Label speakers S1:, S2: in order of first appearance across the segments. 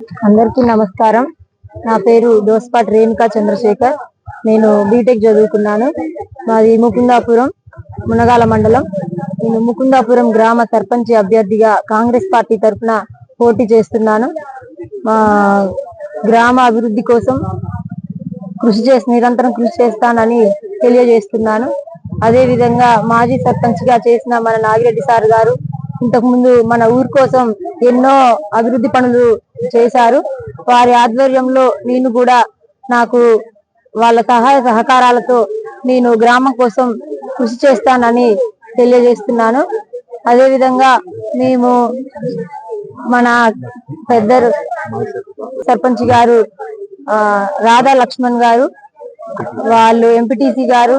S1: అందరికీ నమస్కారం. నా పేరు దోస్పాటి రేణుకా చంద్రశేఖర్. నేను బీటెక్ చదువుకున్నాను. మాది ముకుందాపురం మునగాల మండలం. నేను ముకుందాపురం గ్రామ సర్పంచ్ అభ్యర్థిగా కాంగ్రెస్ పార్టీ తరఫున పోటీ చేస్తున్నాను. మా గ్రామ అభివృద్ధి కోసం నిరంతరం కృషి చేస్తానని తెలియజేస్తున్నాను. అదే విధంగా మాజీ సర్పంచ్ గా చేసిన మన నాగిరెడ్డి సార్ గారు ఇంతకు ముందు మన ఊరు కోసం ఎన్నో అభివృద్ధి పనులు చేశారు. వారి ఆధ్వర్యంలో నేను కూడా నాకు వాళ్ళ సహాయ సహకారాలతో నేను గ్రామం కోసం కృషి చేస్తానని తెలియజేస్తున్నాను. అదే విధంగా మేము మన పెద్ద సర్పంచ్ గారు రాధా లక్ష్మణ్ గారు, వాళ్ళు ఎంపీటీసీ గారు,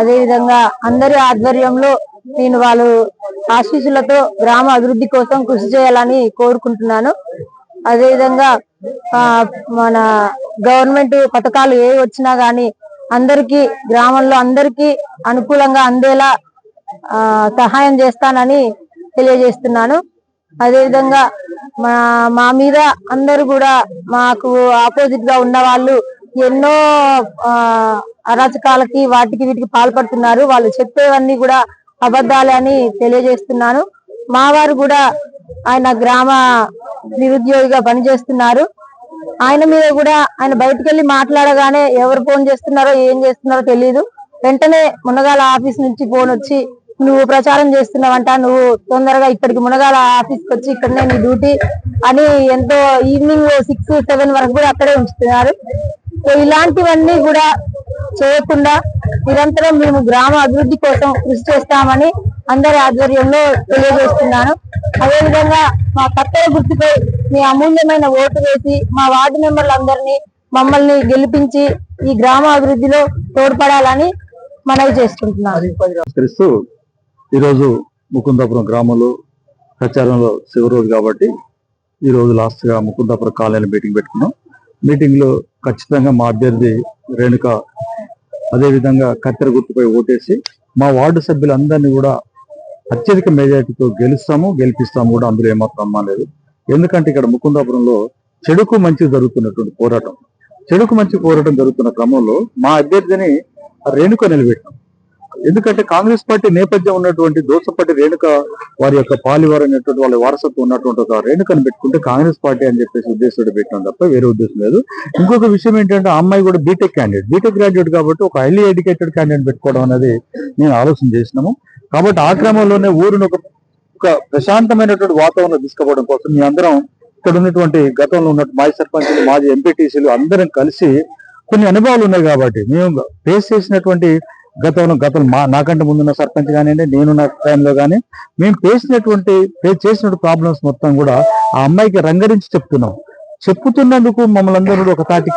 S1: అదే విధంగా అందరి ఆధ్వర్యంలో నేను వాళ్ళు ఆశీస్సులతో గ్రామ అభివృద్ధి కోసం కృషి చేయాలని కోరుకుంటున్నాను. అదే విధంగా మన గవర్నమెంట్ పథకాలు ఏ వచ్చినా గానీ అందరికీ గ్రామంలో అందరికీ అనుకూలంగా అందేలా సహాయం చేస్తానని తెలియజేస్తున్నాను. అదే విధంగా మా మీద అందరూ కూడా మాకు ఆపోజిట్ గా ఉన్న వాళ్ళు ఎన్నో అరాచకాలకి వాటికి వీటికి పాల్పడుతున్నారు. వాళ్ళు చెప్పేవన్నీ కూడా అబద్ధాలే అని తెలియజేస్తున్నాను. మా వారు కూడా ఆయన గ్రామ నిరుద్యోగిగా పనిచేస్తున్నారు. ఆయన మీద కూడా ఆయన బయటకు వెళ్ళి మాట్లాడగానే ఎవరు ఫోన్ చేస్తున్నారో ఏం చేస్తున్నారో తెలియదు. వెంటనే మునగాల ఆఫీస్ నుంచి ఫోన్ వచ్చి నువ్వు ప్రచారం చేస్తున్నావంట, నువ్వు తొందరగా ఇక్కడికి మునగాల ఆఫీస్కి వచ్చి ఇక్కడనే నీ డ్యూటీ అని ఎంతో ఈవినింగ్ 6-7 వరకు కూడా అక్కడే ఉంచుతున్నారు. ఇలాంటివన్నీ కూడా చేయకుండా నిరంతరం మేము గ్రామ అభివృద్ధి కోసం కృషి చేస్తామని అందరి ఆధ్వర్యంలో తెలియజేస్తున్నాను. అదేవిధంగా మా కర్తవ్య గుర్తుపై మీ అమూల్యమైన ఓటు వేసి మా వార్డు మెంబర్లందరినీ మమ్మల్ని గెలిపించి ఈ గ్రామ అభివృద్ధిలో తోడ్పడాలని మనవి చేసుకుంటున్నాను.
S2: ఈరోజు ముకుందాపురం గ్రామంలో ప్రచారంలో చివరి రోజు కాబట్టి ఈ రోజు లాస్ట్ గా ముకుందాపురం కాలనీలో మీటింగ్ పెట్టుకున్నాం. మీటింగ్ లో ఖచ్చితంగా మా అభ్యర్థి రేణుక అదేవిధంగా కత్తెర గుర్తుపై ఓటేసి మా వార్డు సభ్యులందరినీ కూడా అత్యధిక మెజార్టీతో గెలిపిస్తాము కూడా, అందులో ఏమాత్రం అమ్మలేదు. ఎందుకంటే ఇక్కడ ముకుందాపురంలో చెడుకు మంచి జరుగుతున్నటువంటి పోరాటం జరుగుతున్న క్రమంలో మా అభ్యర్థిని రేణుక నిలబెట్టాం. ఎందుకంటే కాంగ్రెస్ పార్టీ నేపథ్యం ఉన్నటువంటి దోసపాటి రేణుక వారి యొక్క పాలివారు అనేటువంటి వాళ్ళ వారసత్వం ఉన్నటువంటి ఒక రేణుకను పెట్టుకుంటే కాంగ్రెస్ పార్టీ అని చెప్పేసి ఉద్దేశంతో పెట్టాం తప్ప వేరే ఉద్దేశం లేదు. ఇంకొక విషయం ఏంటంటే ఆ అమ్మాయి కూడా బీటెక్ గ్రాడ్యుయేట్ కాబట్టి ఒక హైలీ ఎడ్యుకేటెడ్ క్యాండిడేట్ పెట్టుకోవడం అనేది నేను ఆలోచన చేసినాము. కాబట్టి ఆ క్రమంలోనే ఊరిని ఒక ప్రశాంతమైనటువంటి వాతావరణం తీసుకుపోవడం కోసం మీ అందరం ఇక్కడ ఉన్నటువంటి గతంలో ఉన్నట్టు మాజీ సర్పంచులు, మాజీ ఎంపీటీసీలు అందరం కలిసి కొన్ని అనుభవాలు ఉన్నాయి కాబట్టి మేము ఫేస్ చేసినటువంటి గతంలో నాకంటే ముందున్న సర్పంచ్ కానివ్వండి, నేనున్న టైంలో కానీ మేము ఫేస్ చేసినటువంటి ప్రాబ్లమ్స్ మొత్తం కూడా ఆ అమ్మాయికి రంగరించి చెప్పుతున్నందుకు మమ్మల్ని అందరూ ఒక తాటి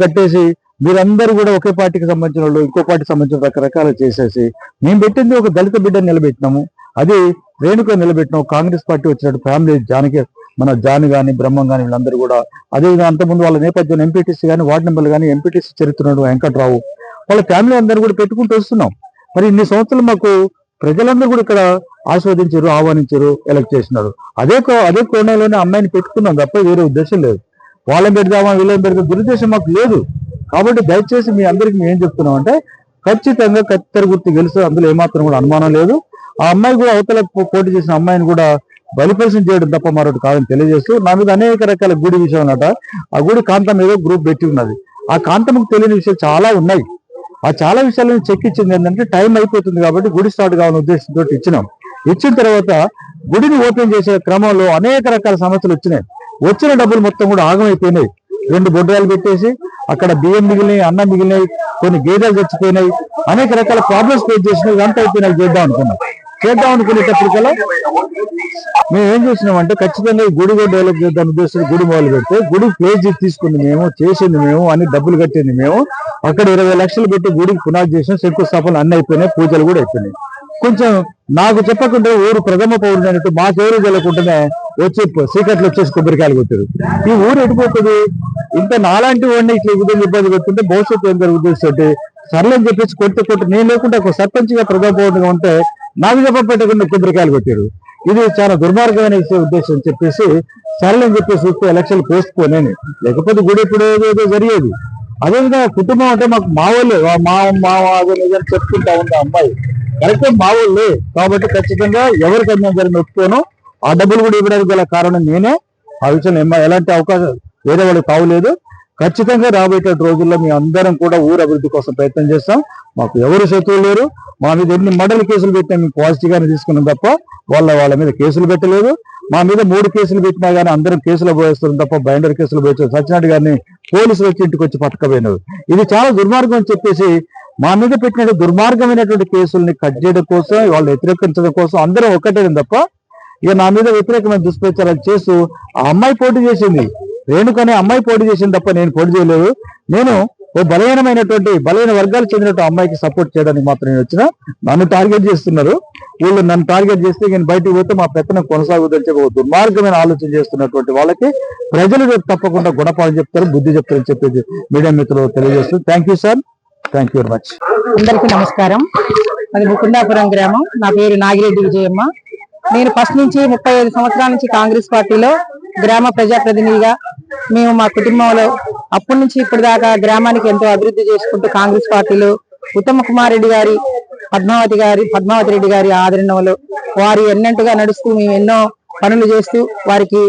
S2: కట్టేసి మీరందరూ కూడా ఒకే పార్టీకి సంబంధించిన వాళ్ళు ఇంకో పార్టీకి సంబంధించిన రకరకాలు చేసేసి మేము పెట్టింది ఒక దళిత బిడ్డను నిలబెట్టినాము. అది రేణుక నిలబెట్టినాం. కాంగ్రెస్ పార్టీ వచ్చినట్టు ఫ్యామిలీ జాని కానీ బ్రహ్మం కానీ వీళ్ళందరూ కూడా అదేవిధంగా అంతకుముందు వాళ్ళ నేపథ్యం ఎంపీటీసీ కానీ వార్డు మెంబర్లు కానీ ఎంపీటీసీ చరిత్ర వెంకట్రావు వాళ్ళ ఫ్యామిలీ అందరూ కూడా పెట్టుకుంటూ వస్తున్నాం. మరి ఇన్ని సంవత్సరాలు మాకు ప్రజలందరూ కూడా ఇక్కడ ఆహ్వానించారు, ఎలక్ట్ చేసినారు. అదే కోణంలోనే అమ్మాయిని పెట్టుకున్నాం తప్ప వేరే ఉద్దేశం లేదు. వాళ్ళని పెడదామా వీళ్ళని పెడదాం దురుద్దేశం మాకు లేదు. కాబట్టి దయచేసి మీ అందరికి మేము ఏం చెప్తున్నాం అంటే ఖచ్చితంగా కత్తెర గుర్తు గెలుసు, అందులో ఏమాత్రం కూడా అనుమానం లేదు. ఆ అమ్మాయి కూడా అవతల పోటీ చేసిన అమ్మాయిని కూడా బలిపరిశం చేయడం తప్ప మరొకటి కాదని తెలియజేస్తూ నా మీద అనేక రకాల గుడి విషయం అన్నట. ఆ గుడి కాంతం ఏదో గ్రూప్ పెట్టి ఉన్నది. ఆ కాంతముకు తెలియని విషయాలు చాలా ఉన్నాయి. ఆ చాలా విషయాలను చెక్ ఇచ్చింది ఏంటంటే టైం అయిపోతుంది కాబట్టి గుడి స్టార్ట్ కావాలని ఉద్దేశంతో ఇచ్చిన తర్వాత గుడిని ఓపెన్ చేసే క్రమంలో అనేక రకాల సమస్యలు వచ్చిన డబ్బులు మొత్తం కూడా ఆగమైపోయినాయి. 2 బొడ్రాలు పెట్టేసి అక్కడ బియ్యం మిగిలినాయి, అన్నం మిగిలినాయి, కొన్ని గేదెలు చచ్చిపోయినాయి, అనేక రకాల ప్రాబ్లమ్స్ ఫేస్ చేసినాయి. ఇదంతా అయిపోయినాయి. చేద్దాం అనుకునేటప్పటికల్లా మేము ఏం చేసినామంటే ఖచ్చితంగా ఈ గుడి డెవలప్ చేద్దాం ఉద్దేశంతో గుడి మొదలు పెడితే గుడి ప్లేస్ తీసుకుంది మేము, చేసింది మేము, అన్ని డబ్బులు కట్టింది మేము. అక్కడ 20 లక్షలు పెట్టి గుడికి పునాది చేసిన శంకుస్థాపనలు అన్ని అయిపోయినాయి, పూజలు కూడా అయిపోయినాయి. కొంచెం నాకు చెప్పకుండా ఊరు ప్రథమ పౌరుడు అన్నట్టు మాకెవరు తెలియకుండానే వచ్చి సీకట్లు వచ్చేసి కొబ్బరికాయలు కొట్టారు. ఈ ఊరు ఎడిపోతుంది. ఇంత నాలాంటి వాడిని ఇట్లా ఇబ్బంది కొడుతుంటే భవిష్యత్తు ఏం జరుగుతుంది సర్లేని చెప్పేసి కొట్టి నేను లేకుండా ఒక సర్పంచ్ గా ప్రథమ పౌరుడుగా ఉంటే నాకు చెప్పబెట్టకుండా కొబ్బరికాయలు కొట్టారు. ఇది చాలా దుర్మార్గమైన ఉద్దేశం అని చెప్పేసి సరేని చెప్పేసి చూస్తే ఎలక్షన్ పోస్ట్ పోనేని, లేకపోతే గుడి ఇప్పుడు ఏదో జరిగేది. అదేవిధంగా కుటుంబం అంటే మాకు మా వాళ్ళే, మా చెప్పుకుంటా ఉంది అమ్మాయి కరెక్ట్ మా వాళ్ళే కాబట్టి ఖచ్చితంగా ఎవరికి అన్యాయం జరిగిన ఒప్పుకోను. ఆ డబ్బులు కూడా ఇవ్వడానికి గల కారణం నేనే. ఆ విషయంలో ఎలాంటి అవకాశం వేరే వాళ్ళకి తావులేదు. ఖచ్చితంగా రాబోయే రోజుల్లో మీ అందరం కూడా ఊరు అభివృద్ధి కోసం ప్రయత్నం చేస్తాం. మాకు ఎవరు శత్రువులు లేరు. మా మీద ఎన్ని మండల కేసులు పెట్టినా మేము పాజిటివ్ గానే తీసుకున్నాం తప్ప వాళ్ళ మీద కేసులు పెట్టలేదు. మా మీద 3 కేసులు పెట్టినా కానీ అందరం కేసులు పోయేస్తున్నాం తప్ప బైండర్ కేసులు పోయి సత్యనారాయణ గారిని పోలీసులు వచ్చి ఇంటికి వచ్చి పట్టుకపోయినారు. ఇది చాలా దుర్మార్గం అని చెప్పేసి మా మీద పెట్టిన దుర్మార్గమైనటువంటి కేసుల్ని కట్ చేయడం కోసం, వాళ్ళు వ్యతిరేకించడం కోసం అందరం ఒక్కటే తప్ప ఇక నా మీద వ్యతిరేకమైన దుష్ప్రచారాలు చేస్తూ ఆ అమ్మాయి పోటీ చేసింది, రేణుకనే అమ్మాయి పోటీ చేసింది తప్ప నేను పోటీ చేయలేదు. నేను ఓ బలహీన వర్గాలకు చెందినట్టు అమ్మాయికి సపోర్ట్ చేయడానికి మాత్రం నేను వచ్చిన. నన్ను టార్గెట్ చేస్తున్నారు. వీళ్ళు నన్ను టార్గెట్ చేస్తే నేను బయటకు పోతే మా పెత్తనం కొనసాగుదని చెప్పి ఒక దుర్మార్గమైన ఆలోచన చేస్తున్నటువంటి వాళ్ళకి ప్రజలు తప్పకుండా గుణపాఠం చెప్తారు, బుద్ధి చెప్తారని చెప్పేసి మీడియా మిత్రులు తెలియజేస్తారు. Thank you sir, thank you very much.
S1: అందరికీ నమస్కారం. అది ముకుందాపురం గ్రామం. నా పేరు నాగిరెడ్డి విజయమ్మ. నేను ఫస్ట్ నుంచి 35 సంవత్సరాల నుంచి కాంగ్రెస్ పార్టీలో గ్రామ ప్రజాప్రతినిధిగా మేము మా కుటుంబంలో అప్పటి నుంచి ఇప్పటి దాకా గ్రామానికి ఎంతో అభివృద్ధి చేసుకుంటూ కాంగ్రెస్ పార్టీలో ఉత్తమ కుమార్ రెడ్డి గారి పద్మావతి రెడ్డి గారి ఆదరణలో వారు ఎన్నట్టుగా నడుస్తూ మేము ఎన్నో పనులు చేస్తూ వారికి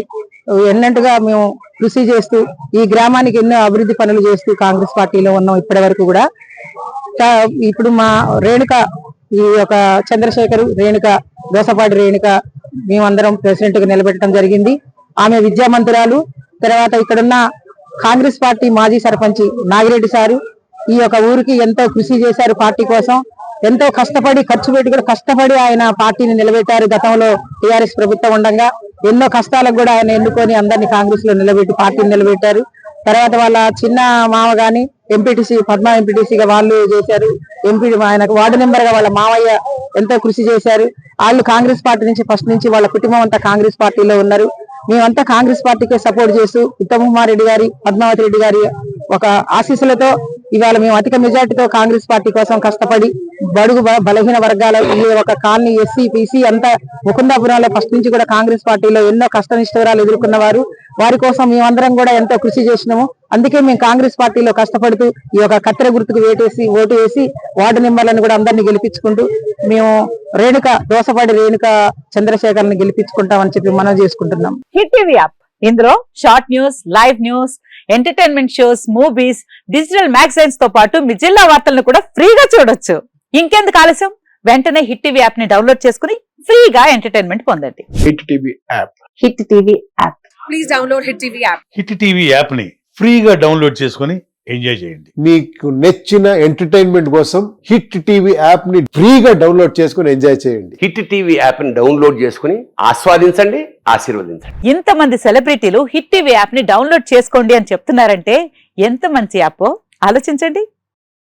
S1: ఎన్నట్టుగా మేము కృషి చేస్తూ ఈ గ్రామానికి ఎన్నో అభివృద్ధి పనులు చేస్తూ కాంగ్రెస్ పార్టీలో ఉన్నాం ఇప్పటి వరకు కూడా. ఇప్పుడు మా రేణుక, ఈ యొక్క చంద్రశేఖర్ రేణుక, దోసపాటి రేణుక మేమందరం ప్రెసిడెంట్ గా నిలబెట్టడం జరిగింది. ఆమె విద్యామంతురాలు. తర్వాత ఇక్కడున్న కాంగ్రెస్ పార్టీ మాజీ సర్పంచ్ నాగిరెడ్డి సారు ఈ యొక్క ఊరికి ఎంతో కృషి చేశారు. పార్టీ కోసం ఎంతో కష్టపడి ఖర్చు పెట్టి కూడా కష్టపడి ఆయన పార్టీని నిలబెట్టారు. గతంలో టీఆర్ఎస్ ప్రభుత్వం ఉండగా ఎన్నో కష్టాలకు కూడా ఆయన ఎన్నుకొని అందరినీ కాంగ్రెస్ లో నిలబెట్టి పార్టీని నిలబెట్టారు. తర్వాత వాళ్ళ చిన్న మామ గాని ఎంపీటీసీ, పద్మా ఎంపీటీసీగా వాళ్ళు చేశారు. ఆయనకు వార్డు మెంబర్ గా వాళ్ళ మావయ్య ఎంతో కృషి చేశారు. వాళ్ళు కాంగ్రెస్ పార్టీ నుంచి ఫస్ట్ నుంచి వాళ్ళ కుటుంబం అంతా కాంగ్రెస్ పార్టీలో ఉన్నారు. మేమంతా కాంగ్రెస్ పార్టీకే సపోర్ట్ చేస్తూ ఉత్తమ్ కుమార్ రెడ్డి గారి, పద్మావతి రెడ్డి గారి ఒక ఆశీస్సులతో ఇవాళ మేము అధిక మెజార్టీతో కాంగ్రెస్ పార్టీ కోసం కష్టపడి బడుగు బలహీన వర్గాల ఒక కాలనీ ఎస్సీ బీసీ అంతా ముకుందాపురంలో ఫస్ట్ నుంచి కూడా కాంగ్రెస్ పార్టీలో ఎన్నో కష్టనిష్ఠవరాలు ఎదుర్కొన్నవారు. వారి కోసం మేమందరం కూడా ఎంతో కృషి చేసినాము. అందుకే మేము కాంగ్రెస్ పార్టీలో కష్టపడుతూ ఈ యొక్క కత్తెర గుర్తుకు ఓటు వేసి వార్డు మెంబర్లను కూడా అందరినీ గెలిపించుకుంటూ మేము దోసపాటి రేణుక చంద్రశేఖర్ ని గెలిపించుకుంటామని చెప్పి మనం చేసుకుంటున్నాం.
S3: హిట్ టీవీ యాప్, ఇందులో short news, live news, entertainment shows, movies, digital magazines తో పాటు మీ జిల్లా వార్తలను కూడా ఫ్రీగా చూడొచ్చు. ఇంకెందుకు ఆలస్యం, వెంటనే హిట్ టీవీ యాప్ ని డౌన్లోడ్ చేసుకుని ఫ్రీగా ఎంటర్టైన్మెంట్ పొందండి.
S4: Hit TV app,
S3: hit TV app.
S5: Please download hit TV app.
S6: Hit TV app ని ఫ్రీగా డౌన్లోడ్ చేసుకుని ఎంజాయ్ చేయండి.
S4: మీకు నచ్చిన ఎంటర్టైన్మెంట్ కోసం హిట్ టీవీ యాప్ ని ఫ్రీగా డౌన్లోడ్ చేసుకుని ఎంజాయ్ చేయండి.
S7: హిట్ టీవీ యాప్ ని డౌన్లోడ్ చేసుకుని ఆస్వాదించండి, ఆశీర్వదించండి.
S3: ఇంతమంది సెలబ్రిటీలు హిట్ టీవీ యాప్ ని డౌన్లోడ్ చేసుకోండి అని చెప్తున్నారంటే ఎంత మంచి యాప్ ఆలోచించండి.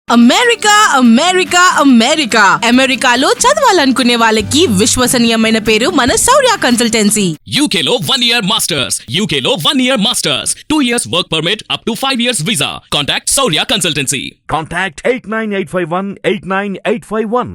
S5: అమెరికా అమెరికా అమెరికా అమెరికాలో చదవాలనుకునే వాళ్ళకి విశ్వసనీయమైన పేరు మన శౌర్య కన్సల్టెన్సీ.
S8: UK లో 1 year masters, UK లో 1 year masters, 2 years work permit up to 5 years visa. Contact Saurya Consultancy.
S9: Contact 89851 89851.